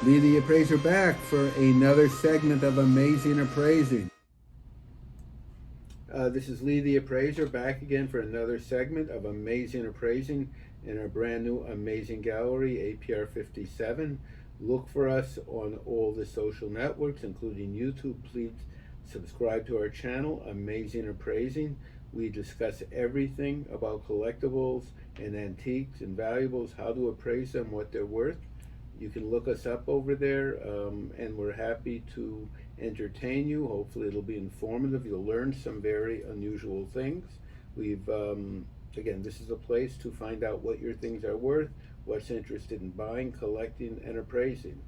Lee the Appraiser back for another segment of Amazing Appraising. This is Lee the Appraiser back again for another segment of Amazing Appraising in our brand new Amazing Gallery, APR 57. Look for us on all the social networks, including YouTube. Please subscribe to our channel, Amazing Appraising. We discuss everything about collectibles and antiques and valuables, how to appraise them, what they're worth. You can look us up over there, and we're happy to entertain you. Hopefully it'll be informative. You'll learn some very unusual things. We've, again, this is a place to find out what your things are worth, what's interested in buying, collecting, and appraising.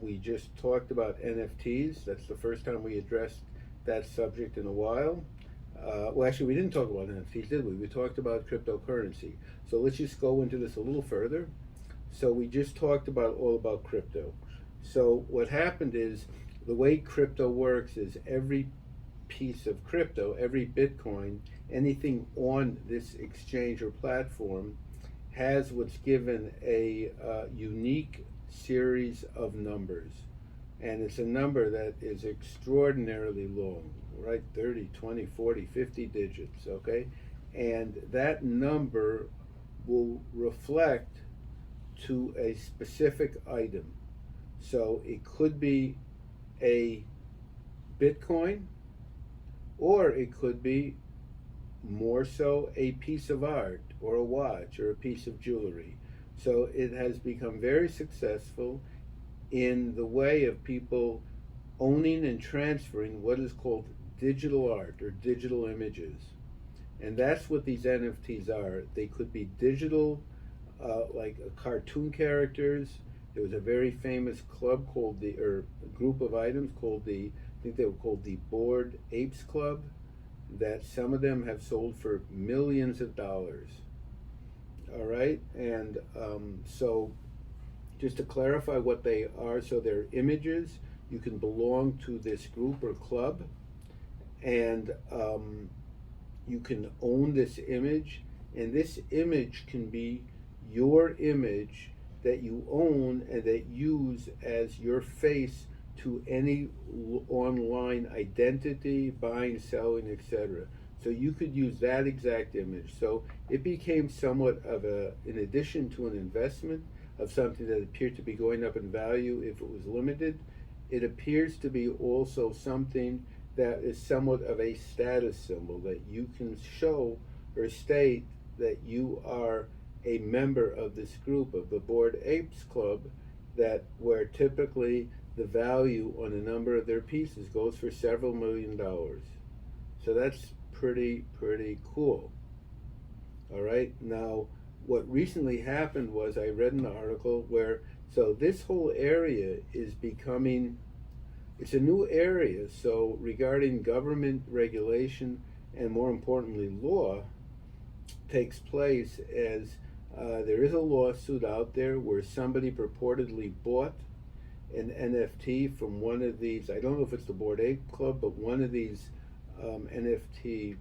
We just talked about NFTs. That's the first time we addressed that subject in a while. Well, actually, we didn't talk about NFTs, did we? We talked about cryptocurrency. So let's just go into this a little further. So we just talked about all about crypto. So what happened is, the way crypto works is every piece of crypto, every Bitcoin, anything on this exchange or platform has what's given a unique series of numbers. And it's a number that is extraordinarily long, right? 30, 20, 40, 50 digits, okay? And that number will reflect to a specific item. So it could be a Bitcoin, or it could be more so a piece of art or a watch or a piece of jewelry. So it has become very successful in the way of people owning and transferring what is called digital art or digital images. And that's what these NFTs are. They could be digital, like cartoon characters. There was a very famous club called or group of items called I think they were called the Bored Apes Club, that some of them have sold for millions of dollars. All right, and so just to clarify what they are, so they're images. You can belong to this group or club, and you can own this image, and this image can be your image that you own and that use as your face to any online identity, buying, selling, etc. So you could use that exact image. So it became somewhat of in addition to an investment of something that appeared to be going up in value if it was limited, it appears to be also something that is somewhat of a status symbol, that you can show or state that you are a member of this group of the Bored Apes Club, that where typically the value on a number of their pieces goes for several $million. So that's pretty cool. All right, now what recently happened was I read an article where, so this whole area is becoming, it's a new area, so regarding government regulation and more importantly law takes place as there is a lawsuit out there where somebody purportedly bought an NFT from one of these, I don't know if it's the Bored Ape Club, but one of these NFT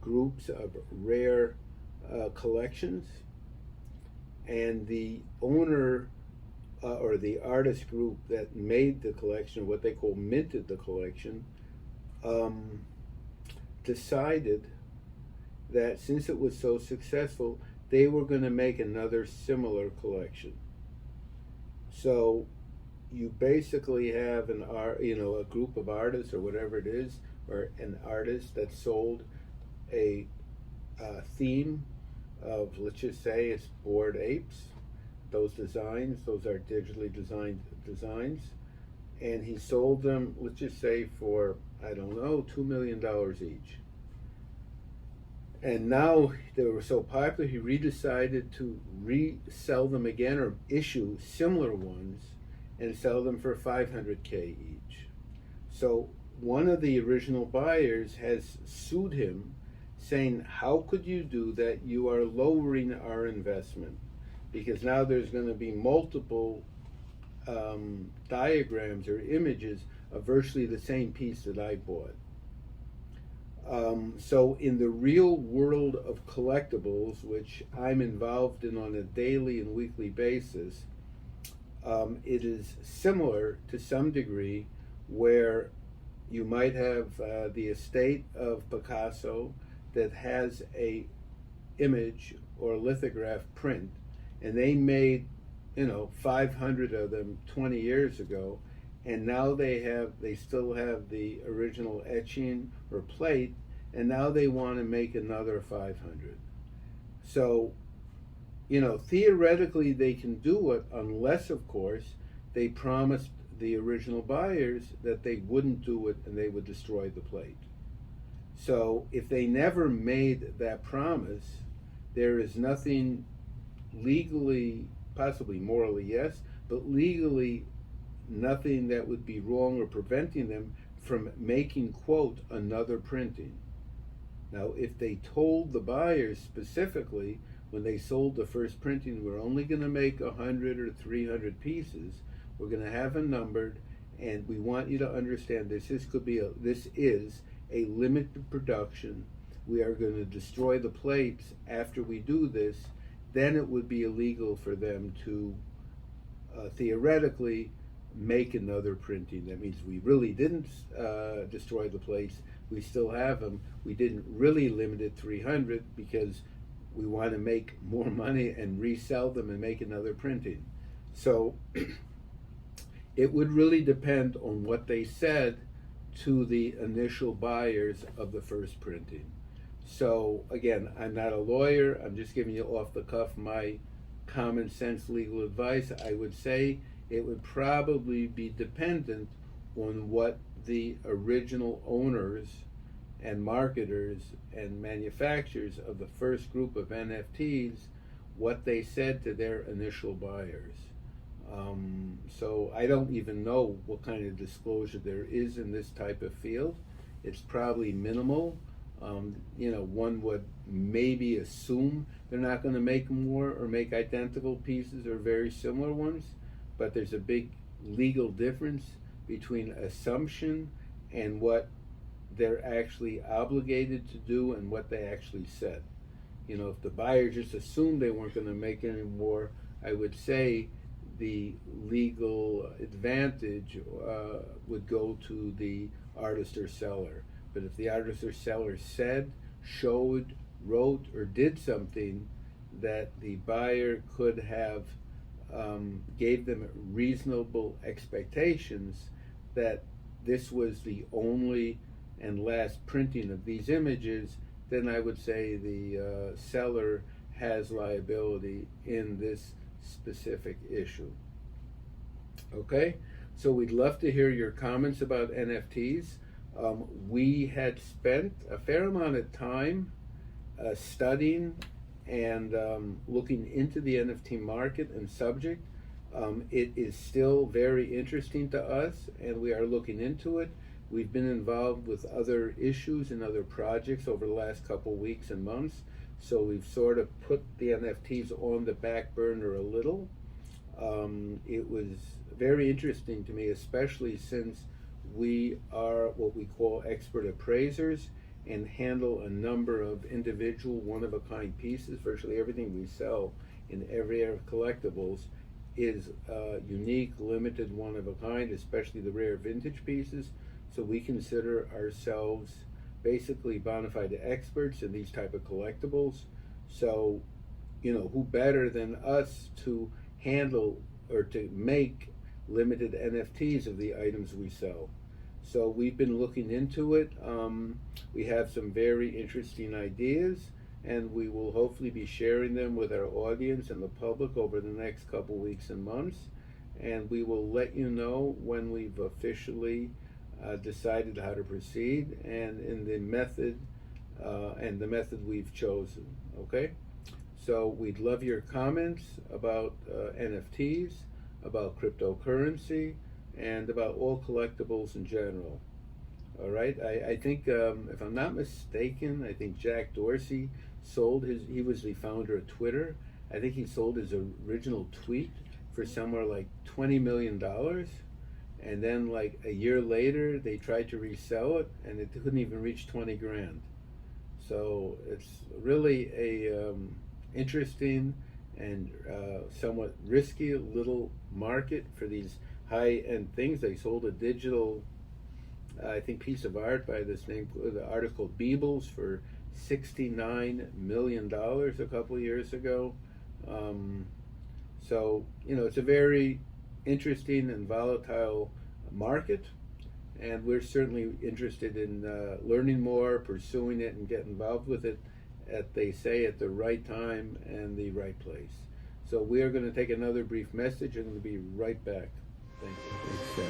groups of rare collections, and the owner or the artist group that made the collection, what they call minted the collection, decided that since it was so successful, they were going to make another similar collection. So you basically have a group of artists or whatever it is, or an artist that sold a theme of, let's just say it's Bored Apes. Those designs, those are digitally designed designs, and he sold them, let's just say for, I don't know, $2 million each. And now they were so popular, he decided to resell them again or issue similar ones and sell them for $500K each. So one of the original buyers has sued him, saying, how could you do that? You are lowering our investment, because now there's going to be multiple diagrams or images of virtually the same piece that I bought. So in the real world of collectibles, which I'm involved in on a daily and weekly basis, It is similar to some degree where you might have the estate of Picasso that has a image or lithograph print, and they made 500 of them 20 years ago, and now they still have the original etching or plate, and now they want to make another 500. So theoretically they can do it, unless of course they promised the original buyers that they wouldn't do it and they would destroy the plate. So if they never made that promise, there is nothing legally, possibly morally, yes, but legally nothing that would be wrong or preventing them from making, quote, another printing. Now, if they told the buyers specifically when they sold the first printing, we're only going to make 100 or 300 pieces, we're going to have them numbered, and we want you to understand this is a limited production. We are going to destroy the plates after we do this. Then it would be illegal for them to theoretically make another printing. That means we really didn't destroy the plates. We still have them. We didn't really limit it 300 because we want to make more money and resell them and make another printing. So it would really depend on what they said to the initial buyers of the first printing. So again, I'm not a lawyer. I'm just giving you off the cuff my common sense legal advice. I would say it would probably be dependent on what the original owners and marketers and manufacturers of the first group of NFTs, what they said to their initial buyers. So I don't even know what kind of disclosure there is in this type of field. It's probably minimal. One would maybe assume they're not going to make more or make identical pieces or very similar ones, but there's a big legal difference between assumption and what they're actually obligated to do and what they actually said. If the buyer just assumed they weren't going to make any more, I would say the legal advantage would go to the artist or seller. But if the artist or seller said, showed, wrote, or did something that the buyer could have gave them reasonable expectations that this was the only and last printing of these images, then I would say the seller has liability in this specific issue. Okay, so we'd love to hear your comments about NFTs. We had spent a fair amount of time studying and looking into the NFT market and subject. It is still very interesting to us, and we are looking into it. We've been involved with other issues and other projects over the last couple weeks and months, so we've sort of put the NFTs on the back burner a little. It was very interesting to me, especially since we are what we call expert appraisers and handle a number of individual one-of-a-kind pieces. Virtually everything we sell in every area of collectibles is unique, limited, one-of-a-kind, especially the rare vintage pieces. So we consider ourselves basically bona fide experts in these type of collectibles. So, who better than us to handle or to make limited NFTs of the items we sell? So we've been looking into it. We have some very interesting ideas, and we will hopefully be sharing them with our audience and the public over the next couple weeks and months. And we will let you know when we've officially decided how to proceed and in the method we've chosen. Okay, so we'd love your comments about NFTs, about cryptocurrency, and about all collectibles in general. All right, I think if I'm not mistaken, I think Jack Dorsey he was the founder of Twitter. I think he sold his original tweet for somewhere like $20 million. And then like a year later, they tried to resell it and it couldn't even reach 20 grand. So it's really a interesting and somewhat risky little market for these high-end things. They sold a digital, I think, piece of art by this name, the article Beebles, for $69 million a couple of years ago. So, it's a very interesting and volatile market, and we're certainly interested in learning more, pursuing it, and get involved with it, they say, at the right time and the right place. So we are going to take another brief message, and we'll be right back. Thank you.